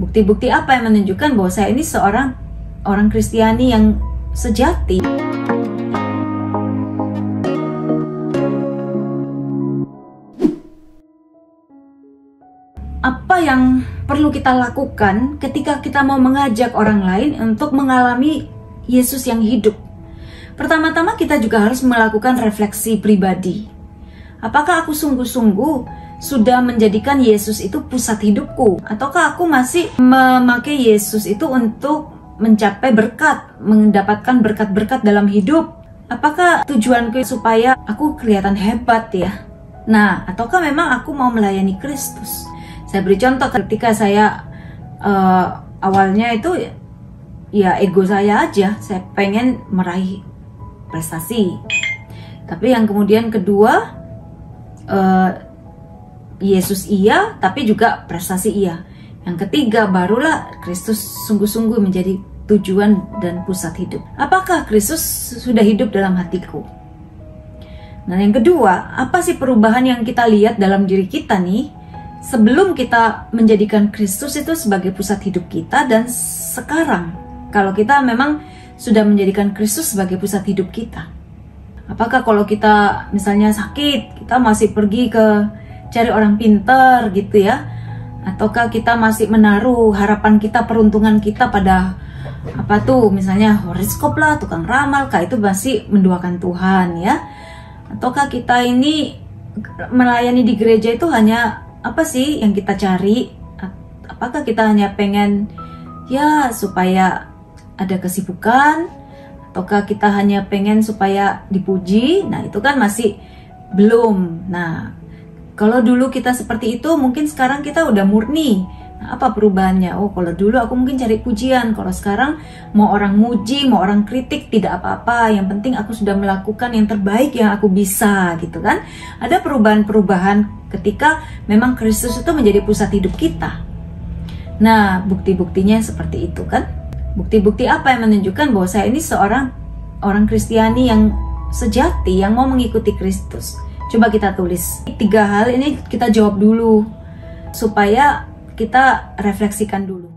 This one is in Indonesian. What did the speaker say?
Bukti-bukti apa yang menunjukkan bahwa saya ini seorang orang Kristiani yang sejati? Apa yang perlu kita lakukan ketika kita mau mengajak orang lain untuk mengalami Yesus yang hidup? Pertama-tama kita juga harus melakukan refleksi pribadi. Apakah aku sungguh-sungguh sudah menjadikan Yesus itu pusat hidupku? Ataukah aku masih memakai Yesus itu untuk mencapai berkat, mendapatkan berkat-berkat dalam hidup? Apakah tujuanku supaya aku kelihatan hebat ya? Nah, ataukah memang aku mau melayani Kristus? Saya beri contoh ketika saya awalnya itu ya ego saya aja, saya pengen meraih prestasi. Tapi yang kemudian kedua, Yesus iya, tapi juga prestasi iya. Yang ketiga, barulah Kristus sungguh-sungguh menjadi tujuan dan pusat hidup. Apakah Kristus sudah hidup dalam hatiku? Nah, yang kedua, apa sih perubahan yang kita lihat dalam diri kita nih sebelum kita menjadikan Kristus itu sebagai pusat hidup kita, dan sekarang kalau kita memang sudah menjadikan Kristus sebagai pusat hidup kita? Apakah kalau kita misalnya sakit, kita masih pergi ke cari orang pinter gitu ya? Ataukah kita masih menaruh harapan kita, peruntungan kita pada apa tuh, misalnya horoskop lah, tukang ramal kah, itu masih menduakan Tuhan ya? Ataukah kita ini melayani di gereja itu hanya apa sih yang kita cari? Apakah kita hanya pengen ya supaya ada kesibukan? Ataukah kita hanya pengen supaya dipuji? Nah, itu kan masih belum. Nah, kalau dulu kita seperti itu, mungkin sekarang kita udah murni. Nah, apa perubahannya? Oh, kalau dulu aku mungkin cari pujian. Kalau sekarang mau orang muji, mau orang kritik, tidak apa-apa. Yang penting aku sudah melakukan yang terbaik yang aku bisa, gitu kan? Ada perubahan-perubahan ketika memang Kristus itu menjadi pusat hidup kita. Nah, bukti-buktinya seperti itu kan? Bukti-bukti apa yang menunjukkan bahwa saya ini seorang orang Kristiani yang sejati, yang mau mengikuti Kristus? Coba kita tulis 3 hal ini, kita jawab dulu supaya kita refleksikan dulu.